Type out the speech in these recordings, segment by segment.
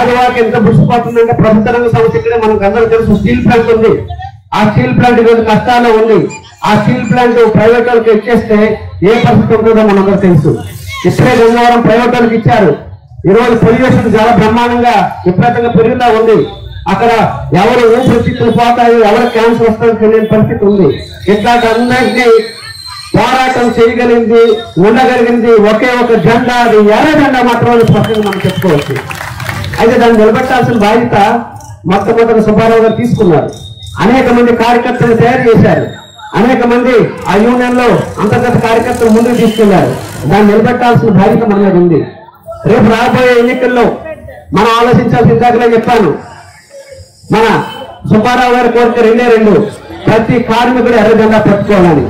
గాజువాక ఎంత బుచ్చిపోతుందంటే ప్రభుత్వ రంగ సంస్థ ఇక్కడే మనకు అందరూ తెలుసు స్టీల్ ప్లాంట్ ఉంది. ఆ స్టీల్ ప్లాంట్ ఈరోజు కష్టాల్లో ఉంది. ఆ స్టీల్ ప్లాంట్ ప్రైవేట్ వాళ్ళకి ఇచ్చేస్తే ఏ పరిస్థితి ఉంటుందో మనందరూ తెలుసు. ఇప్పుడే గంగవరం ప్రైవేట్ వాళ్ళకి ఇచ్చారు. ఈరోజు పొల్యూషన్ చాలా బ్రహ్మాండంగా విపరీతంగా పెరుగుతా ఉంది. అక్కడ ఎవరు ఊపిరితిత్తులు పోతాయి, ఎవరు క్యాన్సర్ వస్తుందో తెలియని పరిస్థితి ఉంది. ఇట్లాంటి అందరినీ పోరాటం చేయగలిగింది, ఉండగలిగింది ఒకే ఒక జెండా, అది ఎర్ర జెండా మాత్రమే స్పష్టంగా మనం చెప్పుకోవచ్చు. అయితే దాన్ని నిలబెట్టాల్సిన బాధ్యత మొట్టమొదటి సుబ్బారావు గారు తీసుకున్నారు. అనేక మంది కార్యకర్తలు తయారు చేశారు. అనేక మంది ఆ యూనియన్ లో అంతర్గత కార్యకర్తలు ముందుకు తీసుకెళ్లారు. దాన్ని నిలబెట్టాల్సిన బాధ్యత మన మీద ఉంది. రేపు రాబోయే ఎన్నికల్లో మనం ఆలోచించాల్సిన ఇందాకలే చెప్పాను. మన సుబ్బారావు గారి కోరిక రెండే రెండు, ప్రతి కార్మికుడు ఎర్ర జెండా పట్టుకోవాలని.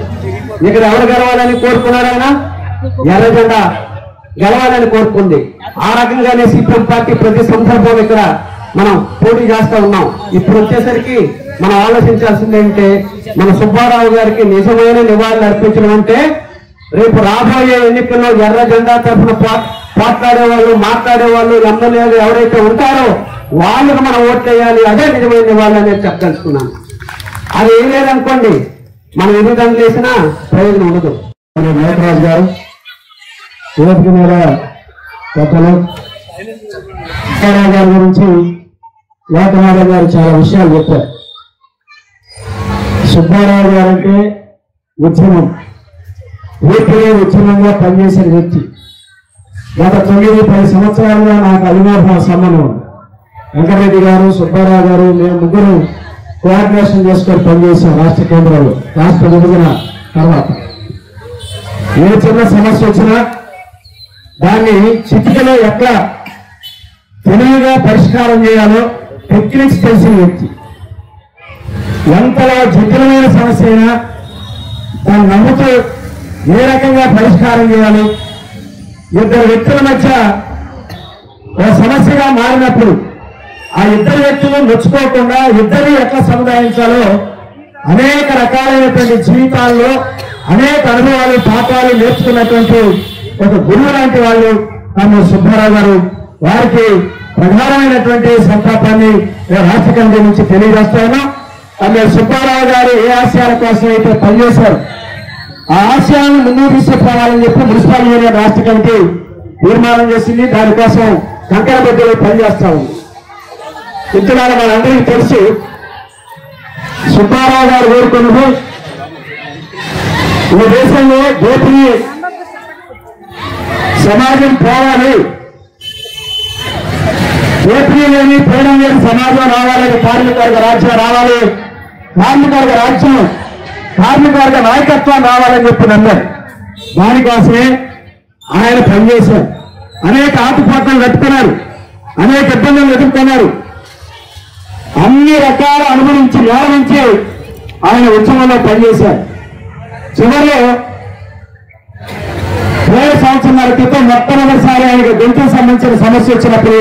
ఇక్కడ ఎవరు గెలవాలని కోరుకున్నారైనా ఎర్ర జెండా గెలవాలని కోరుకుంది. ఆ రకంగానే సిపిఎం పార్టీ ప్రతి సందర్భం ఇక్కడ మనం పోటీ చేస్తా ఉన్నాం. ఇప్పుడు వచ్చేసరికి మనం ఆలోచించాల్సింది ఏంటంటే మన సుబ్బారావు గారికి నిజమైన నివాళులు అర్పించడం అంటే రేపు రాబోయే ఎన్నికల్లో ఎర్ర జెండా తరఫున పోట్లాడేవాళ్ళు, మాట్లాడేవాళ్ళు, ఎమ్మెల్యేలు ఎవరైతే ఉంటారో వాళ్ళకు మనం ఓట్లేయాలి. అదే నిజమైన నివాళులు అనేది చెప్పదలుచుకున్నాను. అది ఏం లేదనుకోండి, మనం ఎన్ని గంటలు వేసినా ప్రయోజనం ఉండదు. మేకరాజు గారు వేదిక మీద పెద్దలు సుబ్బారావు గారి గురించి వేటనారాయణ గారు చాలా విషయాలు చెప్పారు. సుబ్బారావు గారు అంటే ఉద్యమం, ఊపిరి ఉద్యమంగా పనిచేసిన వ్యక్తి. గత 9-10 సంవత్సరాలుగా నాకు అవినాభావ సంబంధం. వెంకటరెడ్డి గారు, సుబ్బారావు గారు, మేము ముగ్గురు కోఆర్డినేషన్ చేసుకొని పనిచేసాం రాష్ట్ర కేంద్రంలో. రాష్ట్ర విభజన తర్వాత ఏ చిన్న సమస్య వచ్చినా దాన్ని చిటికలో ఎట్లా తెలివిగా పరిష్కారం చేయాలో టెక్నిక్స్ తెలిసిన వ్యక్తి. ఎంతలా జటిలమైన సమస్య అయినా దాన్ని నమ్ముతూ ఏ రకంగా పరిష్కారం చేయాలి, ఇద్దరు వ్యక్తుల మధ్య ఒక సమస్యగా మారినప్పుడు ఆ ఇద్దరు వ్యక్తులు నొచ్చుకోకుండా ఇద్దరు ఎట్లా సముదాయించాలో అనేక రకాలైనటువంటి జీవితాల్లో అనేక అనుభవాలు, పాఠాలు నేర్చుకున్నటువంటి ఒక గురువు లాంటి వాళ్ళు తమ సుబ్బారావు గారు. వారికి ప్రధానమైనటువంటి సంతాపాన్ని రాష్ట్ర కమిటీ నుంచి తెలియజేస్తా ఉన్నాం. తమ సుబ్బారావు గారు ఏ ఆశయాల కోసం అయితే పనిచేశారు ఆ ఆశయాలను ముందుకు తీసుకురావాలని చెప్పి మున్సిపల్ యూనియన్ రాష్ట్ర కమిటీ తీర్మానం చేసింది. దానికోసం కంకణబద్దులు పనిచేస్తా ఉంది. ఇంతలాగా మనందరికీ తెలిసి సుబ్బారావు గారు కోరుకున్నది ఈ దేశంలో దోపిడీ సమాజం పోవాలి, దోపిడీ లేని పీడన లేని సమాజం రావాలని, కార్మిక వర్గ రాజ్యం రావాలి, కార్మిక వర్గ రాజ్యం, కార్మిక వర్గ నాయకత్వం రావాలని చెప్పి నమ్మారు. దానికోసమే ఆయన పనిచేశారు. అనేక ఆటుపాట్లను కట్టుకున్నారు, అనేక ఇబ్బందులు ఎదుర్కొన్నారు. అన్ని రకాల అనుభవించి నేల నుంచి ఆయన ఉద్యమంలో పనిచేశారు. చివరిలో 7 సంవత్సరాల క్రితం మొట్టమొదటిసారి ఆయనకు గొంతుకు సంబంధించిన సమస్య వచ్చినప్పుడు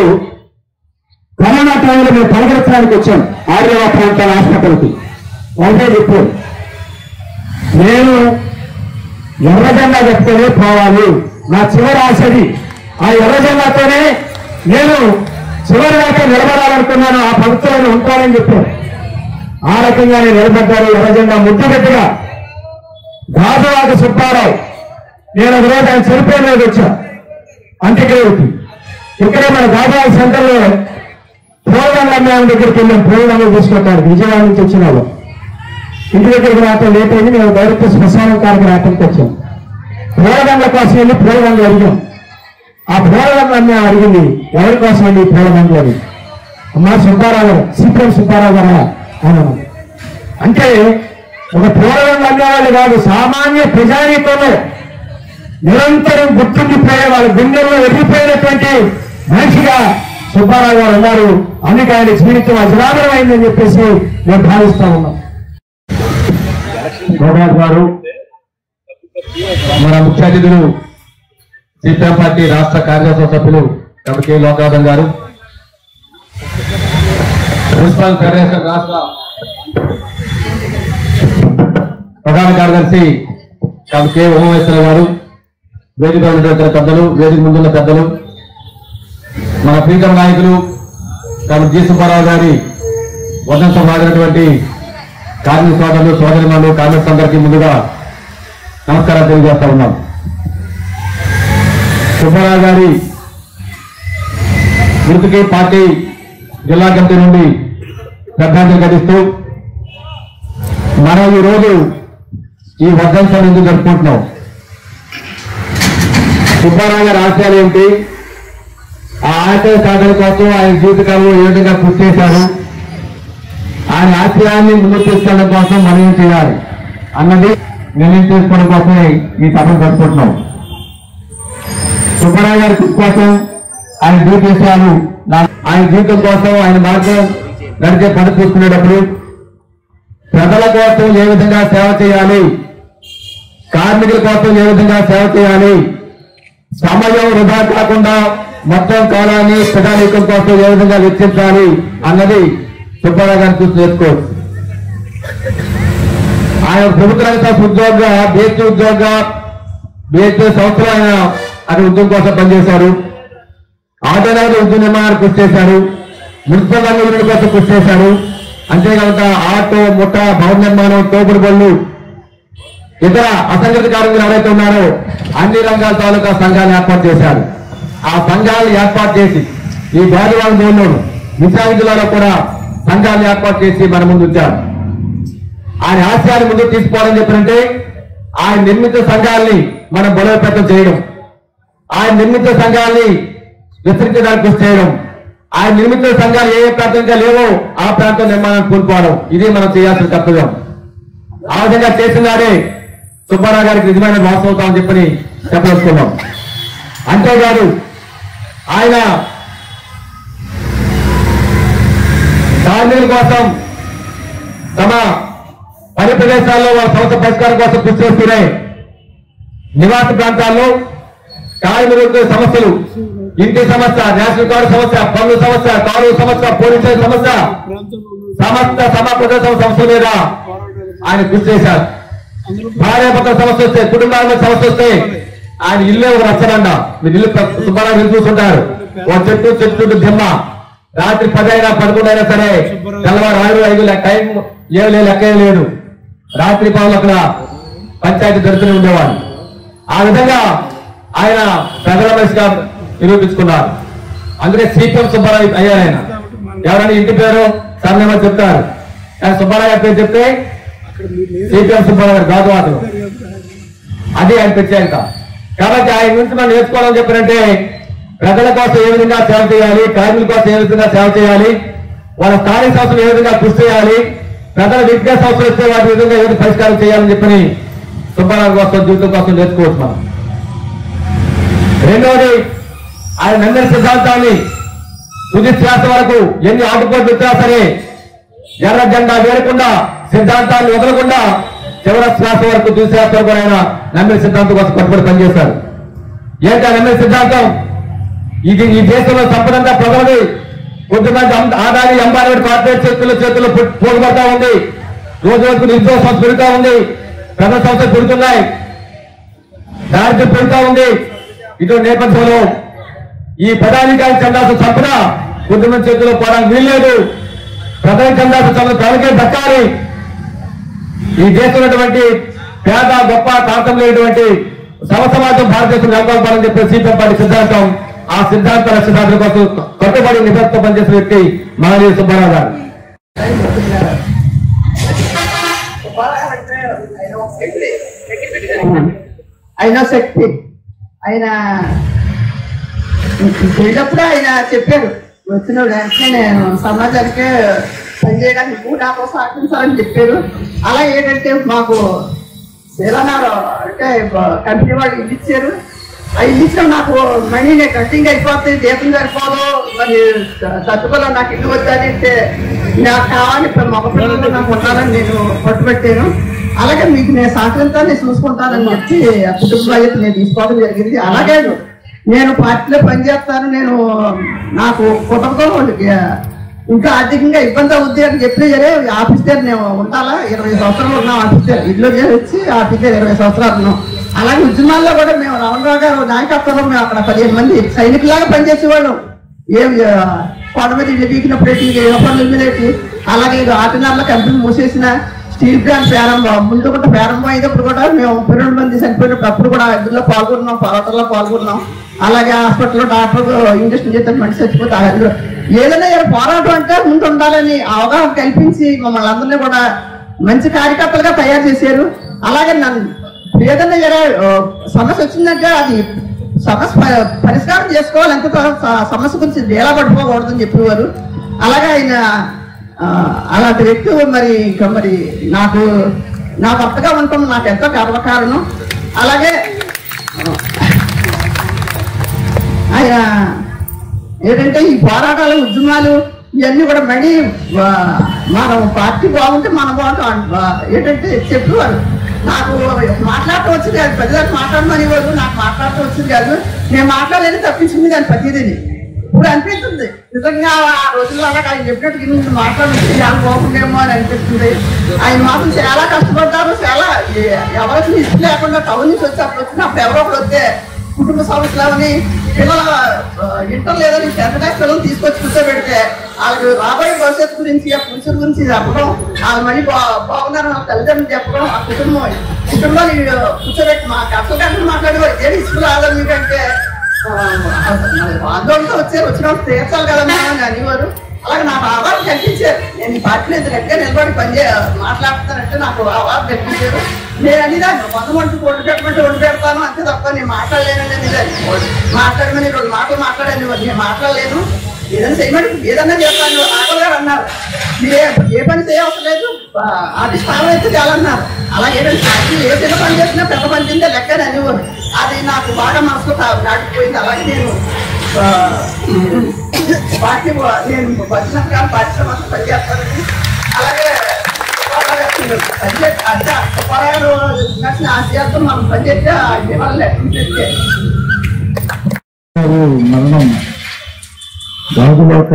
కరోనా టైంలో మేము పలకరించడానికి వచ్చాం ఆర్యవా ప్రాంతాల హాస్పిటల్కి. వాళ్ళే చెప్పారు, నేను ఎర్రజెండా చెప్తేనే పోవాలి, నా చివరి ఆశది ఆ ఎర్రజెండాతోనే నేను చివరి దాకా నిలబడాలనుకున్నాను, ఆ పంక్తులను ఉంటానని చెప్పారు. ఆ రకంగానే నిలబడ్డారు. ఎర్రజెండా ముద్దుగట్టిగా గాజువాక సుబ్బారావు. నేను ఒకరోజు ఆయన చనిపోయిన రోజు వచ్చా అంత్యక్రియకి. ఇక్కడే మన గాజువాక సెంటర్లో పూలదండ అమ్మాయి దగ్గరికి వెళ్ళాం. పూలదండలు తీసుకుంటారు విజయవాడ నుంచి వచ్చిన వాళ్ళు. ఇంటి దగ్గరికి రావటం లేట్ అయింది. మేము డైరెక్ట్ శ్మశానం కాడికి రావటానికి వచ్చాం. పూలదండల కోసం వెళ్ళి పూలదండలు అడిగాం. ఆ పూలదండలు అమ్మాయి అడిగింది, ఎవరి కోసం అండి పూలదండలు అని. అమ్మా సుబ్బారావు గారు, సిపిఎం సుబ్బారావు గారా అని. అంటే ఒక పూలదండలు అమ్మేవాళ్ళు కాదు, సామాన్య ప్రజానీకంలో నిరంతరం గుర్తుండిపోయే వాళ్ళ గుండెల్లో ఎదిగిపోయినటువంటి మనిషిగా సుబ్బారావు గారు ఉన్నారు. అందుకే ఆయన జీవితం అజరామరం అయిందని చెప్పేసి మేము భావిస్తా ఉన్నాం. గోపాల్ గారు, మన ముఖ్య అతిథులు సిపిఎం పార్టీ రాష్ట్ర కార్యదర్శి సభ్యులు డాక్టర్ కె లోకనాథన్ గారు, మున్సిపల్ ఫెడరేషన్ రాష్ట్ర ప్రధాన కార్యదర్శి డాక్టర్ కె ఉమామేశ్వర గారు, వేదిక ఉన్నటువంటి పెద్దలు, వేదిక ముందున్న పెద్దలు, మన ప్రీతం నాయకులు డాక్టర్ జి సుబ్బారావు గారి వర్ధంతో మారినటువంటి కార్మిక సోదరులు సోదరిమణులు కార్మికులు అందరికీ ముందుగా నమస్కారాలు తెలియజేస్తా ఉన్నాం. సుబ్బారావు గారి మృతికి పార్టీ జిల్లా కమిటీ నుండి శ్రద్ధాంజలి ఘటిస్తూ మనం ఈ రోజు ఈ వర్ధంతాన్ని ఎందుకు జరుపుకుంటున్నాం, సుబ్బారావు గారి ఆశయాలు ఏంటి, ఆ ఆశయ సాధన కోసం ఆయన జీవితకాలంలో ఏ విధంగా కృషి చేశారు, ఆయన ఆశయాన్ని ముందుకు తీసుకెళ్ళడం కోసం మనం ఏం చేయాలి అన్నది నిర్ణయం చేసుకోవడం కోసమే ఈ సభను జరుపుకుంటున్నాం. సుబ్బారావు గారి కృషి కోసం ఆయన డ్యూటీ విషయాలు ఆయన జీవితం కోసం ఆయన మార్గం నడిచే పని చూసుకునేటప్పుడు ప్రజల కోసం ఏ విధంగా సేవ చేయాలి, కార్మికుల కోసం ఏ విధంగా సేవ చేయాలి, సమయం వృధా కాకుండా మొత్తం కాలాన్ని ప్రజానీకం కోసం ఏ విధంగా వెచ్చించాలి అన్నది సుబ్బారావు గారిని చూసి నేర్చుకోవచ్చు. ఆయన ప్రభుత్వ రంగ సంస్థ ఉద్యోగ బిహెచ్పీ ఉద్యోగ బిహెచ్పీ సంస్థలో ఆయన అక్కడ ఉద్యోగం కోసం పనిచేశారు. ఆటోనగర్ ఉద్యోగ నిర్మాణానికి కృషి చేశారు. మున్సిపల్ రంగం కోసం కృషి చేశారు. అంతేకాక ఆటో ముఠ భవన నిర్మాణం తోపుడు బళ్ళు ఇతర అసంఘటిత కార్మికులు ఎవరైతే ఉన్నారో అన్ని రంగాల తాలూకా సంఘాలను ఏర్పాటు చేశారు. ఆ సంఘాలను ఏర్పాటు చేసి ఈ గాజువాడ జోన్లోను విశాఖ జిల్లాలో కూడా సంఘాలను ఏర్పాటు చేసి మన ముందు ఉంచారు. ఆయన ఆశయాన్ని ముందుకు తీసుకోవాలని చెప్పారంటే ఆయన నిర్మిత సంఘాలని మనం బలోపేతం చేయడం, ఆయన నిర్మిత సంఘాలని విస్తరించడానికి కృషి చేయడం, ఆయన నిర్మిత సంఘాలు ఏ ప్రాంతంగా లేవో ఆ ప్రాంతం నిర్మాణాన్ని కోల్పోవడం, ఇది మనం చేయాల్సిన కర్తవ్యం. ఆ విధంగా చేసినాడే సుబ్బారావు గారికి నిజమైన వాసం అవుతామని చెప్పని చెప్పదలుచుకున్నాం. అంతేకాదు ఆయన కార్మికుల కోసం తమ పని ప్రదేశాల్లో వాళ్ళ సమస్య పరిష్కారం కోసం కృషి చేస్తూనే నివాస ప్రాంతాల్లో కార్మికులకు సమస్యలు, ఇంటి సమస్య, రేషన్ కార్డు సమస్య, పన్ను సమస్య, కాలువ సమస్య, పోలీసుల సమస్య, సమస్త సమాప్రదేశ సమస్య మీద ఆయన కృషి చేశారు. భార్యాభర్తల సమస్య వస్తే, కుటుంబాల సమస్య వస్తే ఆయన ఇల్లే ఒక రచ్చబండ. మీరు ఇల్లు సుబ్బారావు ఇల్లు చూస్తుంటారు. ఒక చెట్టు దిమ్మ. రాత్రి 10 అయినా 11 అయినా సరే తెల్లవారు 6-5 టైం ఏమి లెక్క లేదు. రాత్రి పనులు అక్కడ పంచాయతీ జరుగుతూనే ఉండేవాడు. ఆ విధంగా ఆయన ప్రజల మనిషిగా నిరూపించుకున్నారు. అందుకే సిపిఎం సుబ్బారావు అయ్యారు. ఆయన ఎవరైనా ఇంటి పేరు సర్నేమని చెప్తారు, కానీ సుబ్బారావు గారి పేరు చెప్తే సిపిఎం సుబ్బారావు గారు గాజువాతలు, అది ఆయన ప్రత్యేకత. కాబట్టి ఆయన నుంచి మనం నేర్చుకోవాలని చెప్పారంటే ప్రజల కోసం ఏ విధంగా సేవ చేయాలి, కార్మికుల కోసం ఏ విధంగా సేవ చేయాలి, వాళ్ళ స్థానిక సంస్థలు ఏ విధంగా కృషి చేయాలి, ప్రజల విద్యా సంస్థలు వస్తే వాటి విధంగా ఏది పరిష్కారం చేయాలని చెప్పని సుబ్బారావు కోసం జీవితం కోసం నేర్చుకోవచ్చు మనం. రెండవది ఆయన నమ్మిన సిద్ధాంతాన్ని తుది శ్వాస వరకు ఎన్ని ఆటుపోట్లు వచ్చినా సరే ఎర్ర జెండా వేరకుండా సిద్ధాంతాన్ని వదలకుండా చివరి శ్వాస వరకు తుది శ్వాస వరకు ఆయన నమ్మిన సిద్ధాంతం కోసం కట్టుబడి పనిచేశారు. ఏంటి ఆ నమ్మిన సిద్ధాంతం? ఇది ఈ దేశంలో సంపదంగా ప్రజలది. కొద్దిమంది ఆదాని అంబానీ కార్పొరేట్ చేతుల్లో పోగుపడతా ఉంది. రోజు రోజుకు నిరుద్యోగ సంస్థ పెరుగుతా ఉంది. ప్రజల సంస్థలు పెరుగుతున్నాయి. దారిద్ర్యం పెరుగుతా ఉంది. ఇటువంటి నేపథ్యంలో ఈ ప్రధానికానికి చెందాల్సిన సంపద కొద్దిమంది చేతుల్లో పోవడానికి వీల్లేదు. ప్రధాని చెందాల్సిన సంపద ప్రజలకే దక్కాలి. ఈ దేశంలో పేద గొప్ప ప్రాంతం లేనటువంటి సమసమాజం భారతదేశం నెలకొల్పాలని చెప్పే సిపిఎం పార్టీ సిద్ధాంతం. ఆ సిద్ధాంతాల కోసం కట్టుబడి నిబద్ధత పనిచేసిన వ్యక్తి మానవీయ సుబ్బారావు గారు. ఆయన శక్తి ఆయన వెళ్ళినప్పుడు ఆయన చెప్పారు, వచ్చిన వెంటనే నేను సమాజానికి పనిచేయడానికి నువ్వు నాకు సహకరించాలని చెప్పారు. అలా ఏంటంటే మాకు శిలనారు అంటే కంపెనీ వాళ్ళు ఇల్లు ఇచ్చారు. ఆ ఇల్లు ఇచ్చిన నాకు మనీ నేను కట్టింగ్ అయిపోతే దీపం సరిపోదు, మరి తట్టుకోలో నాకు ఇల్లు వచ్చానంటే నాకు కావాలి మగ పిల్లలు నాకు ఉండాలని నేను పట్టుబట్టాను. అలాగే మీకు నేను సహకరించాలని చూసుకుంటానని చెప్పి ఆ కుటుంబ బాధ్యత నేను తీసుకోవడం జరిగింది. అలాగే నేను పార్టీలో పనిచేస్తాను, నేను నాకు కుటుంబంలో ఇంకా ఆర్థికంగా ఇబ్బంది అవుద్ది అని చెప్పి సరే ఆఫీసర్ నేను ఉండాలా 20 సంవత్సరాలు ఉన్నాం. ఆఫీసర్ ఇల్లు వచ్చి ఆఫీసర్ 20 సంవత్సరాలు ఉన్నాం. అలాగే ఉద్యమాల్లో కూడా మేము రామరావు గారు నాయకత్వంలో మేము అక్కడ 15 మంది సైనికులాగా పనిచేసేవాళ్ళం. కొండ మీద ఇల్లు బీకినప్పుడు పనుల మీద అలాగే ఆటనార్ల కంపెనీ మూసేసిన స్టీల్ ప్లాంట్ ముందు కూడా ప్రారంభం అయినప్పుడు కూడా మేము 12 మంది చనిపోయినప్పుడు అప్పుడు కూడా ఇందులో పాల్గొన్నాం, పోరాటంలో పాల్గొన్నాం. అలాగే హాస్పిటల్లో డాక్టర్ ఇంజక్షన్ చేస్తే మనిషి చచ్చిపోతారు. ఏదైనా పోరాటం అంటే ముందు ఉండాలని అవగాహన కల్పించి మమ్మల్ని అందరినీ కూడా మంచి కార్యకర్తలుగా తయారు చేశారు. అలాగే నన్ను ఏదైనా సమస్య వచ్చిందంటే అది సమస్య పరిష్కారం చేసుకోవాలి, ఎంత సమస్య గురించి డేలా పడిపోకూడదని చెప్పేవారు. అలాగే ఆయన అలాంటి వ్యక్తి మరి ఇంకా మరి నాకు భర్తగా ఉంటాం నాకు ఎంతో గర్వకారణం. అలాగే ఆయన ఏంటంటే ఈ పోరాటాలు ఉద్యమాలు ఇవన్నీ కూడా మళ్ళీ మనం పార్టీ బాగుంటే మనం బాగుంటాం ఏంటంటే చెప్పేవారు. నాకు మాట్లాడటం వచ్చింది కాదు, ప్రజలకు మాట్లాడమని వారు నాకు మాట్లాడటం వచ్చింది కాదు, నేను మాట్లాడలేని తప్పించింది కానీ ప్రతిదీ ఇప్పుడు అనిపిస్తుంది. నిజంగా ఆ రోజుల్లో ఆయన చెప్పినట్టు మాట్లాడుతుంది చాలా బాగుండేమో అని అనిపిస్తుంది. ఆయన మాత్రం చాలా కష్టపడ్డారు, చాలా ఎవరికి ఇష్టం లేకుండా టౌన్ నుంచి వచ్చి అప్పుడు వచ్చినప్పుడు ఎవరో ఒకరు వస్తే కుటుంబ సమస్యలని పిల్లల ఇంటర్ లేదని 10th క్లాస్ పిల్లలు తీసుకొచ్చి కూర్చోబెడితే వాళ్ళకి రాబోయే భవిష్యత్తు గురించి ఆ ఫ్యూచర్ గురించి చెప్పడం, వాళ్ళు మళ్ళీ బాగున్నారు తల్లిదండ్రులు చెప్పడం, ఆ కుటుంబాన్ని కూర్చోబెట్టి మా గంటలు మాట్లాడేవారు ఏది ఇసుకు రాదు మీకంటే ఆందోళనతో వచ్చినప్పుడు తీర్చాలి కదమ్మా అని అనేవారు. అలాగే నాకు అవార్డు కల్పించారు. నేను ఈ పార్టీలో ఇంత గట్టిగా నిలబడి మాట్లాడుతానంటే నాకు అవార్డు కల్పించారు. నేను అనేదాన్ని 100 మందికి ఒండి పెట్టమంటే ఒండి పెడతాను అంతే తప్ప నేను మాట్లాడలేనని అనేదాన్ని. మాట్లాడమని 2 మాటలు మాట్లాడాను, నేను మాట్లాడలేను, ఏదైనా చేయమని ఏదన్నా చేస్తాను. రాఘవ్ గారు అన్నారు మీరు ఏ పని చేయవసరం లేదు, అది స్థానం అయితే చాలన్నారు. అలాగే ఏ చిన్న పని చేసినా పెద్ద పని తింటే లెక్కని అనేవారు. అది నాకు బాగా మనసులో దాటిపోయింది. అలాగే నేను పార్టీ నేను వచ్చినప్పుడు కానీ పార్టీ మాత్రం పనిచేస్తానని అలాగే ఆశయాలతో మనం పనిచేస్తే వాళ్ళ మరణం రాజులోక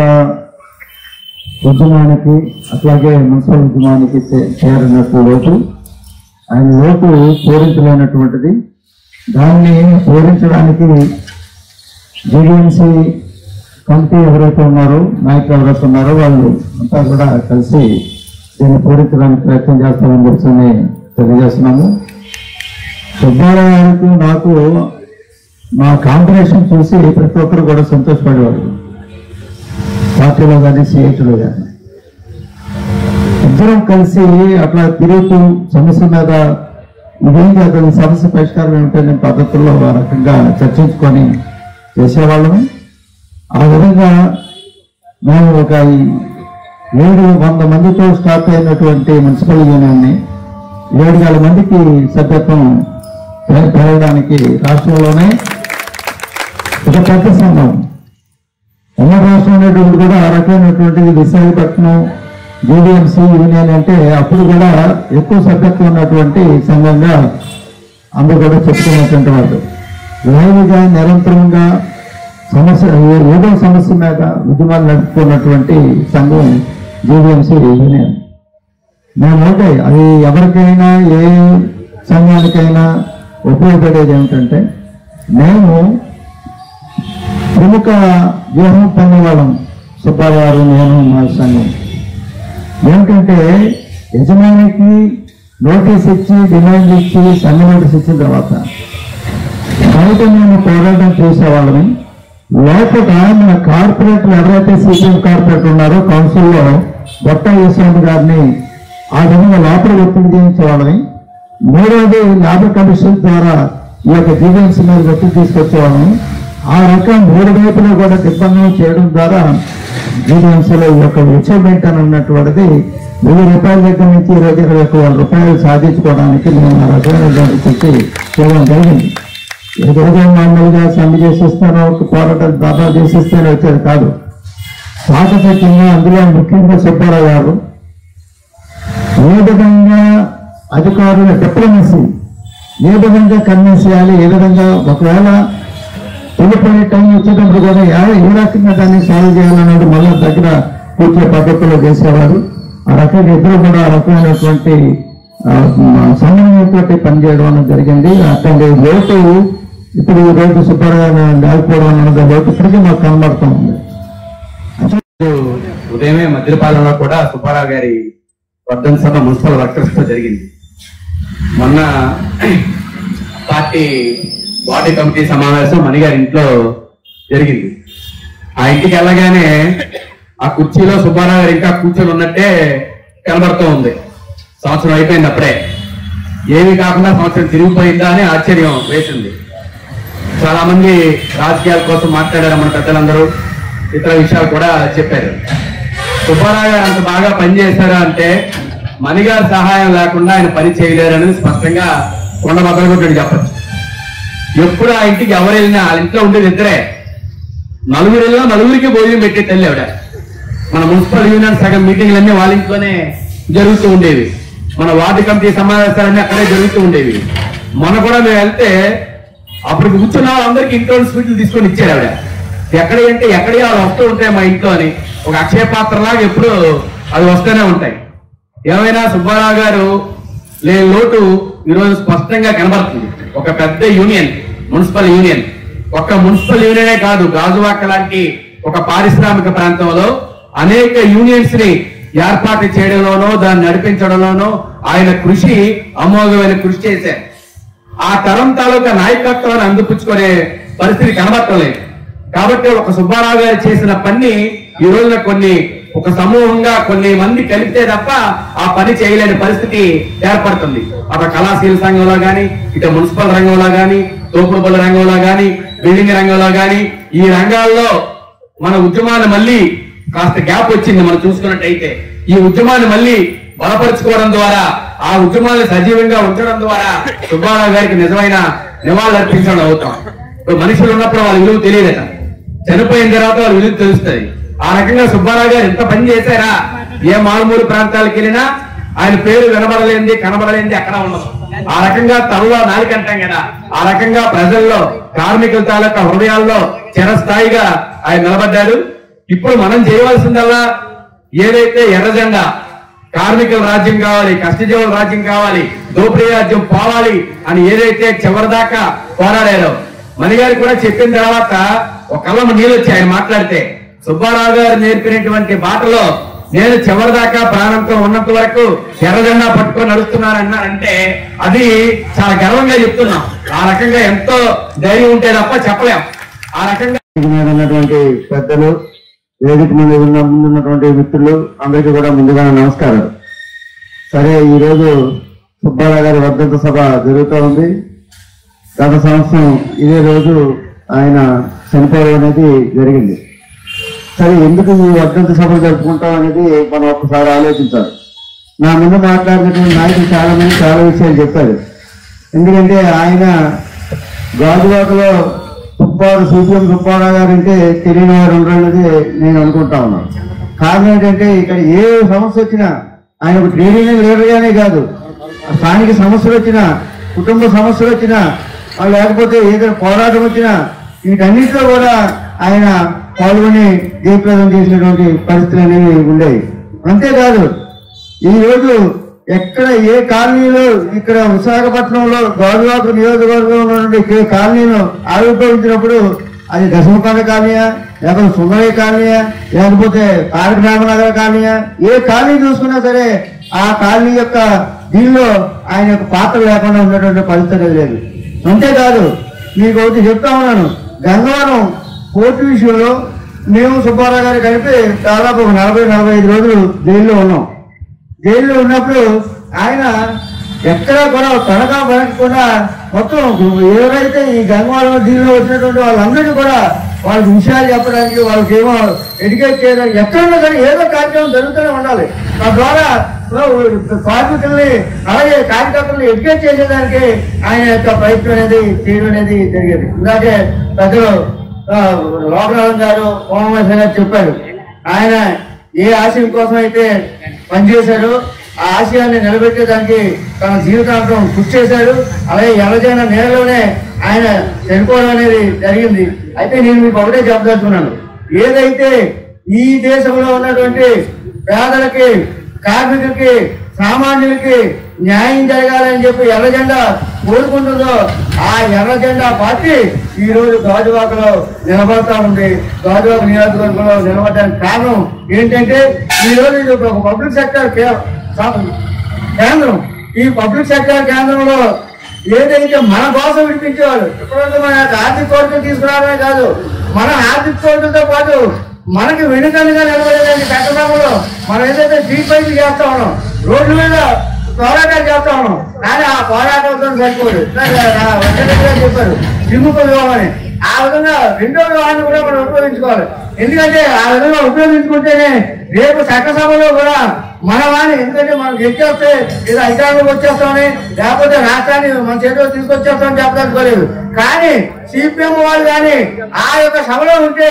ఉద్యమానికి అట్లాగే మున్సిపల్ ఉద్యమానికి చేరినట్టు లోటు, ఆయన లోటు పూరించలేనటువంటిది. దాన్ని పూరించడానికి జీవీఎంసీ కమిటీ ఎవరైతే ఉన్నారో, నాయకులు ఎవరైతే ఉన్నారో వాళ్ళు అంతా కూడా కలిసి దీన్ని పూరించడానికి ప్రయత్నం చేస్తామని చెప్పి తెలియజేస్తున్నాము. సుబ్బారావు గారికి నాకు మా కాంబినేషన్ చూసి ప్రతి ఒక్కరు కూడా సంతోషపడేవారు, పార్టీలో కానీ సిఐటిలో కానీ. ఇద్దరం కలిసి అట్లా తిరుగుతూ సమస్య మీద ఇదేం కాదు సమస్య పరిష్కారం ఏమిటనే పద్ధతుల్లో ఆ రకంగా చర్చించుకొని చేసేవాళ్ళము. ఆ విధంగా మేము ఒక 700 మందితో స్టార్ట్ అయినటువంటి మున్సిపల్ యూనియన్ని 7,000 మందికి సభ్యత్వం పెరగడానికి రాష్ట్రంలోనే ఒక పెద్ద సంఘం. ఉమ్మడి రాష్ట్రం అనేటువంటి కూడా ఆ రకమైనటువంటిది విశాఖపట్నం జీవీఎంసీ యూనియన్ అంటే అప్పుడు కూడా ఎక్కువ సభ్యత్వం ఉన్నటువంటి సంఘంగా అందరూ కూడా చెప్పుకున్నటువంటి వాళ్ళు. లైవ్గా నిరంతరంగా ఏదో సమస్య మీద ఉద్యమాలు నడుపుకున్నటువంటి సంఘం జీవీఎంసీ యూనియన్. మేము ఓకే, అది ఎవరికైనా ఏ సంఘానికైనా ఉపయోగపడేది ఏమిటంటే, మేము ప్రముఖ వ్యూహం పొందేవాళ్ళం సుబ్బారావు నేను మా సంఘం. ఏమిటంటే యజమానికి నోటీస్ ఇచ్చి డిమాండ్ ఇచ్చి సంఘ నోటీస్ ఇచ్చిన తర్వాత బయట మేము పోరాటం చేసేవాళ్ళని, లోపల మన కార్పొరేట్లు ఎవరైతే సిపిఎం కార్పొరేట్ ఉన్నారో కౌన్సిల్లో బొట్ట యశ్వంత్ గారిని ఆ విధంగా లోపల ఒత్తిడి చేయించేవాళ్ళని, మూడవది లేబర్ కమిషన్ ద్వారా ఈ యొక్క జీవన్స్ మీద ఒత్తిడి తీసుకొచ్చేవాళ్ళని. ఆ రకం 3 వైపులో కూడా దిగ్బంధం చేయడం ద్వారా జీవన్స్లో ఈ యొక్క అచీవ్మెంట్ అని ఉన్నటువంటిది 1000 రూపాయల దగ్గర నుంచి 21,000 రూపాయలు సాధించుకోవడానికి మేము ఆ రకమైనటువంటి కృషి చేయడం జరిగింది. ఏదో మామూలుగా సమ్మె చేసేస్తానో పోరాటాలు దాదాపు చేసేస్తానో వచ్చేది కాదు. సాకచక్యంగా అందులో ముఖ్యంగా సుబ్బారావు గారు ఏ విధంగా అధికారుల డిప్లొమసీ ఏ విధంగా కన్విన్స్ చేయాలి, ఏ విధంగా ఒకవేళ వెళ్ళిపోయే టైం వచ్చేటప్పుడు కూడా ఏ రకంగా దాన్ని సాల్వ్ చేయాలనేది మళ్ళీ దగ్గర కూర్చే పద్ధతిలో చేసేవారు. ఆ రకంగా ఇద్దరు కూడా ఆ రకమైనటువంటి సమన్వయంతో పనిచేయడం అనేది జరిగింది. అట్లాంటి లోటు ఇప్పుడు ఈ రోజు సుబ్బారావు లేకపోవడం అన్నది లోటు ఇప్పటికీ మాకు కనబడుతూ ఉంది. ఉదయమే మద్దిలపాలెంలో కూడా సుబ్బారావు గారి వర్ధన్ సభ మున్సిపల్ వర్కర్స్ తో జరిగింది. మొన్న పార్టీ బాడీ కమిటీ సమావేశం మణిగారి ఇంట్లో జరిగింది. ఆ ఇంటికి వెళ్ళగానే ఆ కుర్చీలో సుబ్బారావు గారు ఇంకా కూర్చొని ఉన్నట్టే కనబడుతూ ఉంది. సంవత్సరం అయిపోయింది అప్పుడే. ఏమీ కాకుండా సంవత్సరం తిరిగిపోయిందా అని ఆశ్చర్యం వేసింది. చాలా మంది రాజకీయాల కోసం మాట్లాడారు మన పెద్దలందరూ, ఇతర విషయాలు కూడా చెప్పారు. సుబ్బారావు గారు అంత బాగా పనిచేశారా అంటే మణిగారి సహాయం లేకుండా ఆయన పని చేయలేరు అనేది స్పష్టంగా కొండ మొదలుగొట్టాడు చెప్పచ్చు. ఎప్పుడు ఆ ఇంటికి ఎవరు వెళ్ళినా వాళ్ళ ఇంట్లో ఉండేది ఇద్దరే. నలుగురు వెళ్ళినా నలుగురికి భోజనం పెట్టే తల్లి ఆవిడ. మన మున్సిపల్ యూనియన్ సగం మీటింగ్లన్నీ వాళ్ళ ఇంట్లోనే జరుగుతూ ఉండేవి. మన వార్డు కమిటీ సమావేశాలన్నీ అక్కడే జరుగుతూ ఉండేవి. మొన్న కూడా మేము వెళ్తే అప్పుడు కూర్చున్న వాళ్ళందరికీ ఇంట్లో స్వీట్లు తీసుకొని ఇచ్చారు ఆవిడ. ఎక్కడ అంటే ఎక్కడే వాళ్ళు వస్తూ ఉంటాయి మా ఇంట్లో అని, ఒక అక్షయ పాత్రలాగా ఎప్పుడు అవి వస్తూనే ఉంటాయి. ఏమైనా సుబ్బారావు గారు లేని లోటు ఈరోజు స్పష్టంగా కనబడుతుంది. ఒక పెద్ద యూనియన్, మున్సిపల్ యూనియన్, ఒక్క మున్సిపల్ యూనియనే కాదు, గాజువాక లాంటి ఒక పారిశ్రామిక ప్రాంతంలో అనేక యూనియన్స్ ని ఏర్పాటు చేయడంలోనో దాన్ని నడిపించడంలోనో ఆయన కృషి అమోఘమైన కృషి చేశారు. ఆ తరం తాలూకా నాయకత్వాన్ని అందిపుచ్చుకునే పరిస్థితి కనబట్టలేదు. కాబట్టి ఒక సుబ్బారావు గారు చేసిన పని ఈ రోజున ఒక సమూహంగా కొన్ని మంది కలిపితే తప్ప ఆ పని చేయలేని పరిస్థితి ఏర్పడుతుంది. అటు కళాశీల సంఘంలో గాని, ఇటు మున్సిపల్ రంగంలో గాని, తోపుడు బళ్ళ రంగంలో గాని, బిల్డింగ్ రంగంలో గాని, ఈ రంగాల్లో మన ఉద్యమాన్ని మళ్ళీ కాస్త గ్యాప్ వచ్చింది. మనం చూసుకున్నట్టయితే ఈ ఉద్యమాన్ని మళ్ళీ బలపరుచుకోవడం ద్వారా, ఆ ఉద్యమాన్ని సజీవంగా ఉంచడం ద్వారా సుబ్బారావు గారికి నిజమైన నివాళులు అర్పించడం అవుతాం. ఇప్పుడు మనుషులు ఉన్నప్పుడు వాళ్ళ విలువ తెలియదట, చనిపోయిన తర్వాత వాళ్ళ విలువ తెలుస్తుంది. ఆ రకంగా సుబ్బారావు గారు ఎంత పని చేశారా, ఏ మారుమూలు ప్రాంతాలకు వెళ్ళినా ఆయన పేరు వినబడలేంది, కనబడలేంది అక్కడ ఉండదు. ఆ రకంగా తరులో నాలుకంటాం కదా, ఆ రకంగా ప్రజల్లో, కార్మికుల తాలూకా హృదయాల్లో చిరస్థాయిగా ఆయన నిలబడ్డాడు. ఇప్పుడు మనం చేయవలసిందల్లా ఏదైతే ఎర్రజెండా, కార్మికుల రాజ్యం కావాలి, కష్టజీవుల రాజ్యం కావాలి, దోపిడీ రాజ్యం పోవాలి అని ఏదైతే చివరిదాకా పోరాడారో, మణిగారు కూడా చెప్పిన తర్వాత ఒక కళ్ళమ నీళ్ళు వచ్చి ఆయన మాట్లాడితే, సుబ్బారావు గారు నేర్పినటువంటి బాటలో నేను చివరిదాకా ప్రాణంతో ఉన్నంత వరకు ఎర్రజెండా పట్టుకొని నడుస్తున్నానన్నారంటే అది చాలా గర్వంగా చెప్తున్నాం. ఆ రకంగా ఎంతో ధైర్యం ఉంటే తప్ప చెప్పలేం. ఆ రకంగా ఉన్నటువంటి పెద్దలు, వేదిక మీద ముందున్నటువంటి మిత్రులు అందరికీ కూడా ముందుగా నమస్కారం. సరే, ఈరోజు సుబ్బారావు గారి వర్ధంతి సభ జరుగుతూ ఉంది. గత సంవత్సరం ఇదే రోజు ఆయన చనిపోవడం అనేది జరిగింది. సరే, ఎందుకు ఈ వర్ధంతి సభలు జరుపుకుంటాం అనేది మనం ఒక్కసారి ఆలోచించాలి. నా ముందు మాట్లాడినటువంటి నాయకులు చాలా మంది చాలా విషయాలు చెప్పారు. ఎందుకంటే ఆయన గాజువాకలో సిపిఎం సుబ్బారావు గారు అంటే తెలియని వారు ఉండరన్నది నేను అనుకుంటా ఉన్నాను. కారణం ఏంటంటే ఇక్కడ ఏ సమస్య వచ్చినా ఆయన ఒక ట్రేడ్ యూనియన్ లీడర్గానే కాదు, స్థానిక సమస్యలు వచ్చినా, కుటుంబ సమస్యలు వచ్చినా, లేకపోతే ఏదైనా పోరాటం వచ్చినా వీటన్నిటిలో కూడా ఆయన పాల్గొని జయప్రదం చేసినటువంటి పరిస్థితులు అనేవి ఉండేవి. అంతేకాదు ఈరోజు ఎక్కడ ఏ కాలనీలో, ఇక్కడ విశాఖపట్నంలో గాజువాక నియోజకవర్గంలో ఉన్నటువంటి కాలనీలో ఆవిర్భవించినప్పుడు అది దశమకొండ కాలనీయా, లేకపోతే సుందరయ్య కాలనీయా, లేకపోతే తారక రామనగర్ కాలనీయా, ఏ కాలనీ చూసుకున్నా సరే ఆ కాలనీ యొక్క దీనిలో ఆయన యొక్క పాత్ర లేకుండా ఉన్నటువంటి పరిస్థితి లేదు. అంతేకాదు మీకు ఒకటి చెప్తా ఉన్నాను, గంగవరం కోర్టు విషయంలో మేము సుబ్బారావు గారు కలిపి దాదాపు 40-45 రోజులు జైల్లో ఉన్నాం. జైల్లో ఉన్నప్పుడు ఆయన ఎక్కడా కూడా తనఖా పెరగకుండా మొత్తం ఎవరైతే ఈ గంగవరం దీనిలో వచ్చినటువంటి వాళ్ళందరినీ కూడా వాళ్ళకి విషయాలు చెప్పడానికి, వాళ్ళకి ఏమో ఎడ్యుకేట్ చేయడానికి ఎక్కడున్నా కానీ ఏదో కార్యక్రమం జరుగుతూనే ఉండాలి. తద్వారా కార్మికుల్ని అలాగే కార్యకర్తలను ఎడ్యుకేట్ చేసేదానికి ఆయన యొక్క ప్రయత్నం అనేది చేయడం అనేది జరిగేది. ఇలాగే పెద్దలు లోకనాథన్ గారు, కోమేశ్వర గారు చెప్పారు, ఆయన ఏ ఆశయం కోసం అయితే పనిచేశాడో ఆ ఆశయాన్ని నిలబెట్టేదానికి తన జీవితాంతం కృషి చేశాడు. అలాగే ఎర్రజెండా నేలలోనే ఆయన చనిపోవడం అనేది జరిగింది. అయితే నేను మీకు ఒకటే చెప్పదలుచుకున్నాను, ఏదైతే ఈ దేశంలో ఉన్నటువంటి పేదలకి, కార్మికులకి, సామాన్యులకి న్యాయం జరగాలని చెప్పి ఎర్ర జెండా కోరుకుంటుందో ఆ ఎర్ర జెండా పార్టీ ఈ రోజు గాజువాకలో నిలబడతా ఉంది. గాజువాక నియోజకవర్గంలో నిలబడడానికి కారణం ఏంటంటే ఈ రోజు ఇది ఒక పబ్లిక్ సెక్టర్ కేంద్రం. ఈ పబ్లిక్ సెక్టర్ కేంద్రంలో ఏదైతే మన కోసం విడిపించేవాళ్ళు ఇప్పటివరకు మన ఆర్థిక కోరికలు తీసుకురావడమే కాదు, మన ఆర్థిక కోరికలతో పాటు మనకి వెనుకలుగా నిలబడేదాన్ని చట్టసభలో మనం ఏదైతే స్ట్రీట్ ఫైట్ చేస్తా ఉన్నాం, రోడ్ల మీద పోరాటాలు చేస్తా ఉన్నాం, కానీ ఆ పోరాటంతో సరిపోదు. చెప్పారు జిమ్ముకు వివాహమని, ఆ విధంగా రెండో వివాహాన్ని కూడా మనం ఉపయోగించుకోవాలి. ఎందుకంటే ఆ విధంగా ఉపయోగించుకుంటేనే రేపు చట్టసభలో కూడా మన వాడిని, ఎందుకంటే మనం గెలిచేస్తే ఏదో అధికారంలోకి వచ్చేస్తామని లేకపోతే రాష్ట్రాన్ని మన చేతిలో తీసుకొచ్చేస్తామని చెప్పదలుచుకోలేదు. కానీ సిపిఎం వాళ్ళు కానీ ఆ యొక్క సభలో ఉంటే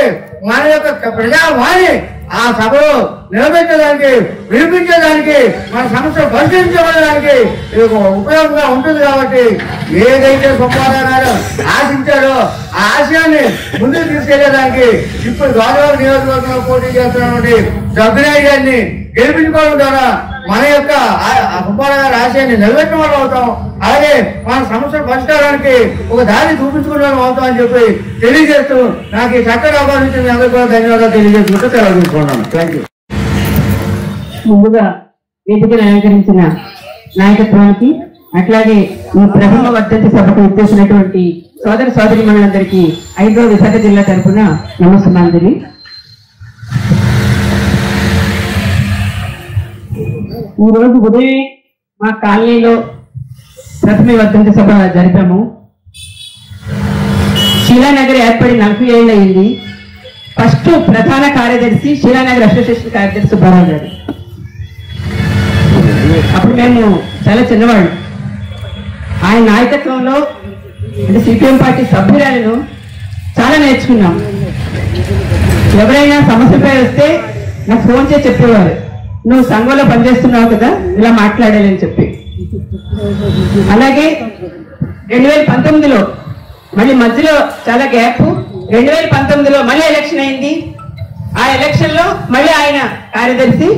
మన యొక్క ప్రజావాణి ఆ సభలో నిలబెట్టడానికి, వినిపించేదానికి, మన సమస్యలు పరిష్కరించుకోవడానికి ఇది ఒక ఉపయోగంగా ఉంటుంది. కాబట్టి ఏదైతే సుబ్బారావు గారు ఆశించాడో ఆ ఆశయాన్ని ముందుకు తీసుకెళ్లేదానికి ఇప్పుడు గోదావరి నియోజకవర్గంలో పోటీ చేస్తున్నటువంటి జగ్గునాయుడు గారిని గెలిపించుకోవడం ద్వారా మన యొక్క సుబ్బారావు గారి ఆశయాన్ని నిలబెట్టిన వాళ్ళు అవుతాం. అలాగే మన సమస్యల పరిష్కారానికి ఒక దారి చూపించుకునే వాళ్ళు అవుతాం అని చెప్పి తెలియజేస్తూ నాకు ఈ చక్కగా అవకాశం అందరూ కూడా ధన్యవాదాలు తెలియజేసుకుంటూ తెలియజేసుకున్నాను. Thank you. ముందుగా వేదికను అలంకరించిన నాయకత్వానికి, అట్లాగే ఈ ప్రథమ వర్ధంతి సభకు ఇచ్చేసినటువంటి సోదర సోదరి మనులందరికీ 5వ విశాఖ జిల్లా తరఫున నమస్కారాంజలి. ఈ రోజు ఉదయం మా కాలనీలో ప్రథమ వర్ధంతి సభ జరిపాము. శీలానగర్ ఏర్పడి 40 ఏళ్ళు అయింది. ఫస్ట్ ప్రధాన కార్యదర్శి శీలానగర్ అసోసియేషన్ కార్యదర్శి సుబ్బారావు గారు. అప్పుడు మేము చాలా చిన్నవాళ్ళు. ఆయన నాయకత్వంలో అంటే సిపిఎం పార్టీ సభ్యురాలను చాలా నేర్చుకున్నాం. ఎవరైనా సమస్యపై వస్తే నాకు ఫోన్ చేసి చెప్పేవారు, నువ్వు సంఘంలో పనిచేస్తున్నావు కదా, ఇలా మాట్లాడాలని చెప్పి. అలాగే 2019లో మళ్ళీ మధ్యలో చాలా గ్యాప్, 2019లో మళ్ళీ ఎలక్షన్ అయింది. ఆ ఎలక్షన్ లో మళ్ళీ ఆయన కార్యదర్శి,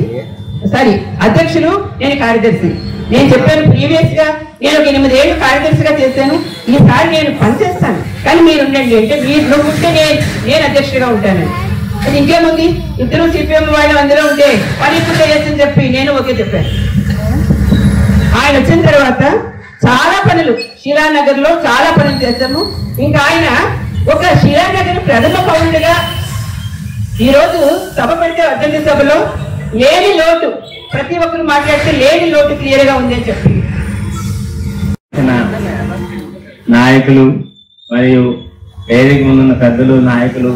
అధ్యక్షులు, నేను కార్యదర్శి. నేను చెప్పాను ప్రీవియస్ గా నేను ఒక 8 ఏళ్ళు కార్యదర్శిగా చేశాను, ఈసారి నేను పనిచేస్తాను కానీ మీరు ఉండండి అంటే, మీరు ఉంటే నేను అధ్యక్షుడిగా ఉంటాను. అది ఇంకేముంది, ఇద్దరు సిపిఎం వాళ్ళు అందరూ ఉంటే పని ఇప్పుడు చేయొచ్చని చెప్పి నేను ఓకే చెప్పాను. ఆయన వచ్చిన తర్వాత చాలా పనులు శీలానగర్ లో చాలా పనులు చేస్తాము. ఇంకా ఆయన ఒక శీలానగర్ ప్రథమ పౌరుడిగా ఈ రోజు సభ పెడితే వర్ధంతి సభలో లేని లోటు, ప్రతి ఒక్కరు మాట్లాడితే లేని లోటు క్లియర్ గా ఉంది అని చెప్పి నాయకులు మరియు వేదిక ముందున్న పెద్దలు, నాయకులు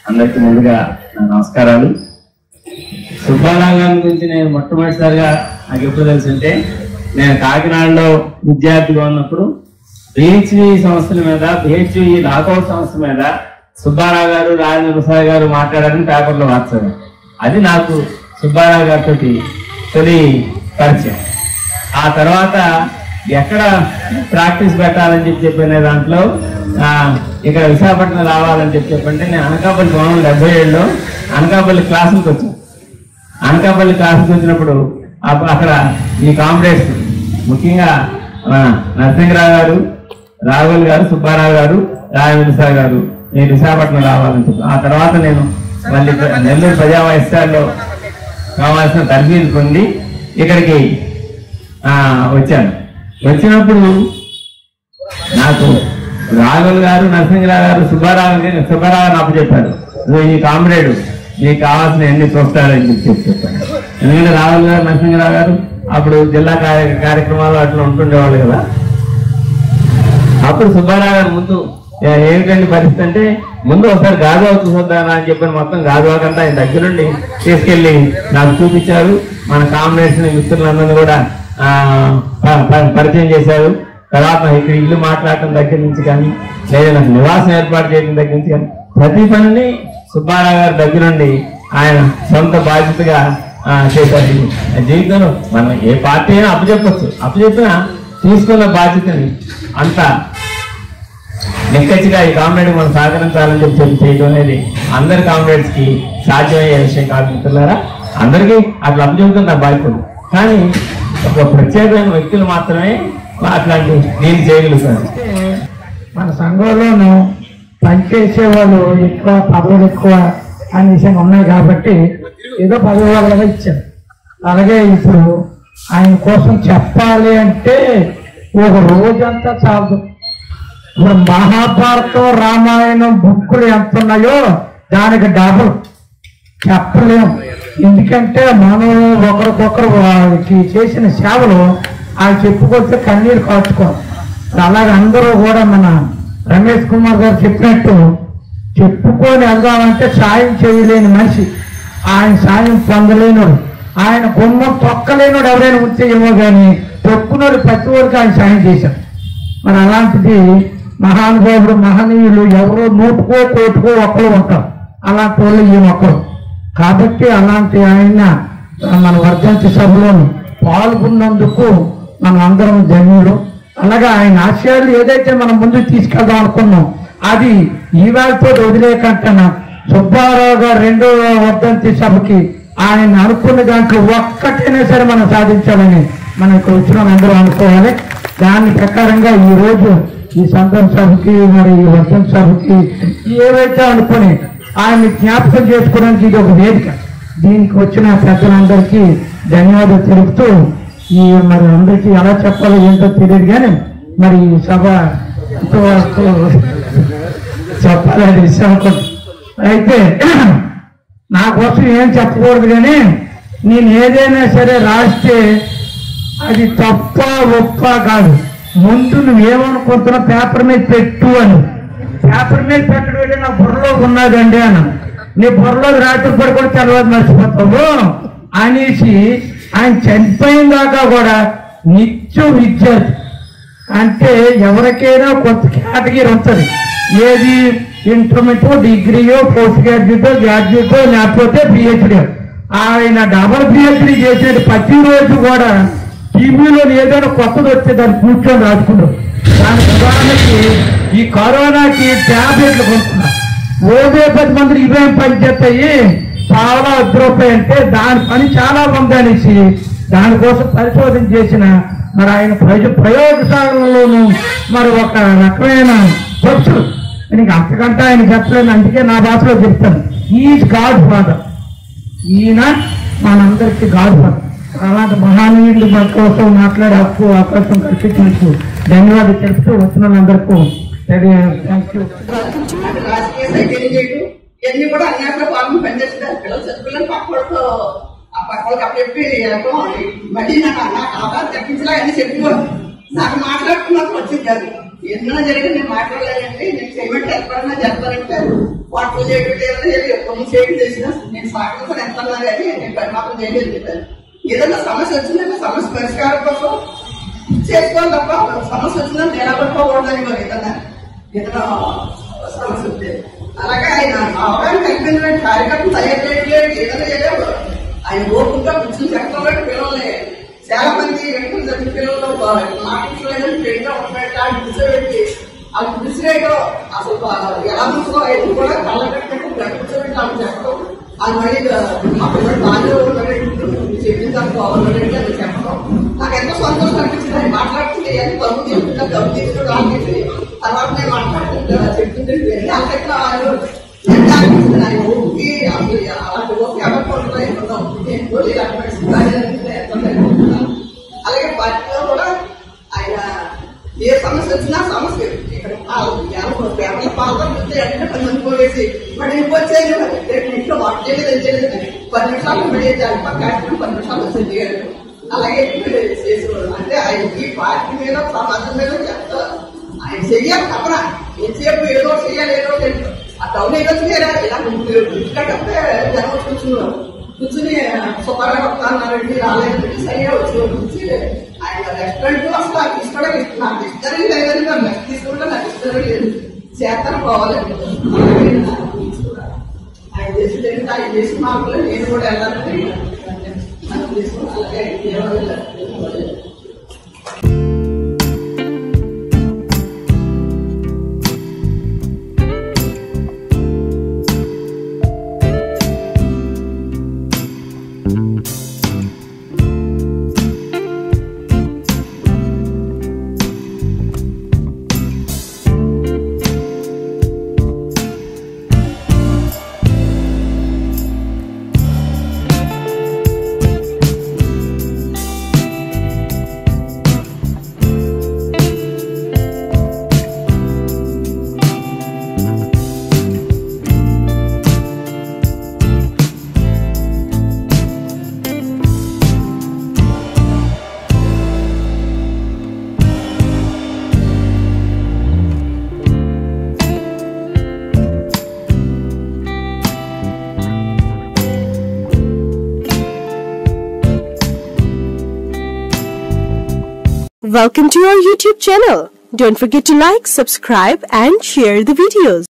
అందరికీ ముందుగా నా నమస్కారాలు. సుబ్బారావు గారి గురించి నేను మొట్టమొదటిసారిగా నాకు ఎప్పుడు తెలుసుంటే, నేను కాకినాడలో విద్యార్థిగా ఉన్నప్పుడు బిహెచ్వి సంస్థల మీద, బిహెచ్వి లాకౌట్ సంస్థ మీద సుబ్బారావు గారు, రాజేంద్ర ప్రసాద్ గారు మాట్లాడారని పేపర్లో వార్చాను. అది నాకు సుబ్బారావు గారితో తొలి పరిచయం. ఆ తర్వాత ఎక్కడ ప్రాక్టీస్ పెట్టాలని చెప్పిన దాంట్లో ఇక్కడ విశాఖపట్నం రావాలని చెప్పంటే, నేను అనకాపల్లి 1977లో అనకాపల్లి క్లాసులకు వచ్చాను. అనకాపల్లి క్లాసులకు వచ్చినప్పుడు అక్కడ ఈ కాంపిటేషన్ ముఖ్యంగా నరసింహరావు గారు, రాఘుల్ గారు, సుబ్బారావు గారు, రాజేంద్ర గారు నేను విశాఖపట్నం రావాలని చెప్పి, ఆ తర్వాత నేను మళ్ళీ నెల్లూరు ప్రజావాయిస్టాల్లో కావాల్సిన తరఫీదు పొంది ఇక్కడికి వచ్చాను. వచ్చినప్పుడు నాకు రాఘుల్ గారు, నరసింహరావు గారు, సుబ్బారావు అప్పు చెప్పారు, ఈ కామ్రేడు మీకు కావాల్సిన ఎన్ని చూస్తారని చెప్పాను. ఎందుకంటే రాఘుల్ గారు, నరసింహరావు గారు అప్పుడు జిల్లా కార్యక్రమాలు అట్లా ఉంటుండేవాళ్ళు కదా. అప్పుడు సుబ్బారావు గారు ముందు ఏమిటండి పరిస్థితి అంటే, ముందు ఒకసారి గాజువాక చూసొద్దానా అని చెప్పిన మొత్తం గాజువాకంతా ఆయన దగ్గరుండి తీసుకెళ్లి నాకు చూపించారు. మన కాంబినేషన్ మిత్రులందరినీ కూడా పరిచయం చేశారు. తర్వాత ఇక్కడ ఇల్లు మాట్లాడటం దగ్గర నుంచి కానీ, లేదా నాకు నివాసం ఏర్పాటు చేయడం దగ్గర నుంచి కానీ, ప్రతి పనిని సుబ్బారావు గారి దగ్గరుండి ఆయన సొంత బాధ్యతగా చేశారు. జీవితంలో మనం ఏ పార్టీ అయినా అప్పచెప్పచ్చు, అప్పచెప్పినా తీసుకున్న బాధ్యతని అంతా నిక్కచ్చిగా ఈ కామ్రేడ్ మనం సహకరించాలని చెప్పి చేయడం అనేది అందరి కామ్రేడ్స్ కి సాధ్యమయ్యే విషయం కాదు మిత్రులారా. అందరికీ అట్లా అప్పచెప్తుంది నా బాధ్యత. కానీ ఒక ప్రత్యేకమైన వ్యక్తులు మాత్రమే అట్లాంటి నేను చేయగలుగుతాను. మన సంఘంలోనూ పనిచేసే వాళ్ళు ఎక్కువ, పదవులు ఎక్కువ అనే విషయంగా ఉన్నాయి కాబట్టి ఏదో పదవి వాళ్ళగా ఇచ్చారు. అలాగే ఇప్పుడు ఆయన కోసం చెప్పాలి అంటే ఒక రోజంతా చాలదు. ఇప్పుడు మహాభారతం, రామాయణం బుక్కులు ఎంత ఉన్నాయో దానికి డబుల్ చెప్పలేము. ఎందుకంటే మనం ఒకరికొకరు వాళ్ళకి చేసిన సేవలు ఆయన చెప్పుకొస్తే కన్నీరు కాచుకోం. అలాగే అందరూ కూడా మన రమేష్ కుమార్ గారు చెప్పినట్టు చెప్పుకొని వెళ్దామంటే సాయం చేయలేని మనిషి, ఆయన సాయం పొందలేనుడు, ఆయన గుమ్మం తొక్కలేనుడు ఎవరైనా ఉంటే ఏమో కానీ తొక్కునోడు ప్రతి ఒక్కరికి ఆయన సాయం చేశారు. మరి అలాంటిది మహానుభావుడు, మహనీయులు ఎవరో నూటుకో కోటుకో ఒక్కరు ఉంటారు, అలాంటి వాళ్ళు ఈ ఒక్కరు. కాబట్టి అలాంటి ఆయన మన వర్ధంతి సభలో పాల్గొన్నందుకు మనం అందరం ధన్యుడు. అలాగే ఆయన ఆశయాలు ఏదైతే మనం ముందుకు తీసుకెళ్దాం అనుకున్నాం అది ఈవేళతో వదిలేకంటున్నా సుబ్బారావు గారు 2వ వర్ధంతి సభకి ఆయన అనుకున్న దాంట్లో ఒక్కటైనా సరే మనం సాధించాలని మనం ఇక్కడ వచ్చిన అందరూ అనుకోవాలి. దాని ప్రకారంగా ఈ రోజు ఈ సంఘం సభకి, మరి ఈ వర్ధంతి సభకి ఏవైతే అనుకుని ఆయన జ్ఞాపకం చేసుకోవడానికి ఇది ఒక వేదిక. దీనికి వచ్చిన పెద్దలందరికీ ధన్యవాదాలు తెలుపుతూ, ఈ మరి అందరికీ ఎలా చెప్పాలో ఏంటో తెలియదు కానీ మరి ఈ సభ చెప్పాలని విషయం అయితే నా కోసం ఏం చెప్పకూడదు కానీ నేను ఏదైనా సరే రాస్తే అది తప్ప ఒప్ప కాదు. ముందు నువ్వేమనుకుంటున్నా పేపర్ మీద పెట్టు అని. పేపర్ మీద పెట్టడం అంటే నా బుర్రలో ఉన్నదండి అన్న. నీ బుర్రలో రాత్రి కూడా చదవదు మర్చిపోతావు అనేసి ఆయన చనిపోయిన దాకా కూడా నిత్యం విద్యార్థి అంటే ఎవరికైనా కొత్త కేటగిరీ ఉంటుంది. ఏది ఇంటర్మీడియట్, డిగ్రీయో, పోస్ట్ గ్రాడ్యుయేటో, గ్రాడ్యుయేటో, లేకపోతే పిహెచ్డీ. ఆయన డబల్ పిహెచ్డీ చేసేది ప్రతిరోజు కూడా టీవీలో ఏదైనా కొత్తది వచ్చే దాన్ని కూర్చొని రాసుకున్నారు. దాని ఉదాహరణకి ఈ కరోనాకి ట్యాబ్లెట్లు కొనుక్కున్నారు. 10 మంది ఇవేం పని చేస్తాయి, చాలా రూపాయి అంటే దాని పని చాలా ఉంది అనేసి దానికోసం పరిశోధన చేసిన మరి ఆయన ప్రయోగశాలలోనూ మరి ఒక రకమైన ఖర్చు నీకు అంతకంటే ఆయన చెప్పలేను. అందుకే నా భాషలో చెప్తాను, ఈజ్ గాడ్ ఫాదర్. ఈయన మనందరికీ గాడ్ ఫాదర్. అలాంటి మహానీయులు మన కోసం మాట్లాడే హక్కు, అవకాశం కల్పించినందుకు ధన్యవాదాలు తెలుపుతూ వచ్చిన వాళ్ళందరికీ థ్యాంక్ యూ. రాజకీయ సైకిల్ చేయడం ఇవన్నీ కూడా అన్నింటిలో పాల్గొని పనిచేస్తారు. పిల్లలు పక్కలతో ఆ పక్కలకి అప్పచెప్పి మళ్ళీ నాకు అవకాశం తెప్పించలా అని చెప్పేవారు. నాకు మాట్లాడుతున్నప్పుడు వచ్చింది కాదు. ఎన్నో జరిగి నేను మాట్లాడలేదంటే నేను చేయమంటే ఎక్కడన్నా చెప్తానంటే వాటిలో చేయడం లేదు, కొన్ని చేయడం చేసినా నేను సాగంతో ఎంతన్నా కానీ నేను పరిమాణం చేయలేదు చెప్పాను. ఏదైనా సమస్య వచ్చిందంటే సమస్య పరిష్కారం కోసం చేసుకోవాలి తప్ప సమస్య వచ్చిందని నిలబడుకోకూడదని మరి ఏదైనా సమస్య వస్తే అలాగే ఆయన అవగాహన కలిపిన కార్యకర్తలు తయారు చేయలేదు, ఏదైనా చేయలేదు. ఆయన ఓపుగా కూర్చొని చెప్పడం పిల్లల్ని చాలా మంది వెంటనే జరిగిన పిల్లలు మాట్లాడలేదని పెళ్లిగా ఉంటాయి కూర్చోబెట్టి అది కూర్చునేయడం అసలు ఎలా కూర్చో అయితే కూడా కళ్ళ కట్టుకుంటే కూర్చోబెట్టి అవి చెప్పడం అది మళ్ళీ మా పిల్లలు బాగా చెప్పిన తర్వాత అది చెప్పడం నాకు ఎంతో సంతోషం అనిపించింది. ఆయన మాట్లాడుతుంటే అని తప్పు తీసుకుంటా తప్పు తీసుకుంటూ ఆలోచించి తర్వాత నేను మాట్లాడుతుంటే చెప్తుంటే అంతట్లో ఎంత అనిపిస్తుంది. ఆయన ఊరికి అసలు అలాంటి ఓకే అవ్వకుండా అలాగే పార్టీలో కూడా ఆయన ఏ సమస్య వచ్చినా సమస్య ఇక్కడ పేపర్ల పాల్గొంటే అంటే 10 మంది పోయేసి మరి ఇంకొచ్చేది ఇంట్లో వాటి చేయలేదు చేయలేదు 10 నిమిషాలు మళ్ళీ కార్యక్రమం 10 నిమిషాలు వచ్చి చేయలేదు. అలాగే చేసేవాడు. అంటే ఆయన ఈ పార్టీ మీద సమాజం మీద చెప్తా ఆయన చెయ్యాలి తప్పన ఎంతసేపు ఏదో చెయ్యాలి ఏదో ఆ టౌన్ ఏదో చేయాలి ఇలా ఇంటికంటే జనం కూర్చున్నారు. కూర్చుని సుబ్బారావు వస్తానండి రాలేదు సరిగా వచ్చి ఆయన రెస్టారెంట్ అసలు తీసుకోవడం నాకు ఇష్టం లేదని నాకు తీసుకుంటే నాకు ఇష్టం లేదు చేతను పోవాలండి. ఆయన చేసి ఆయన చేసి మాకు నేను కూడా వెళ్ళాలని నాకు తీసుకుని అలాగే Welcome to our YouTube channel. Don't forget to like, subscribe and share the videos.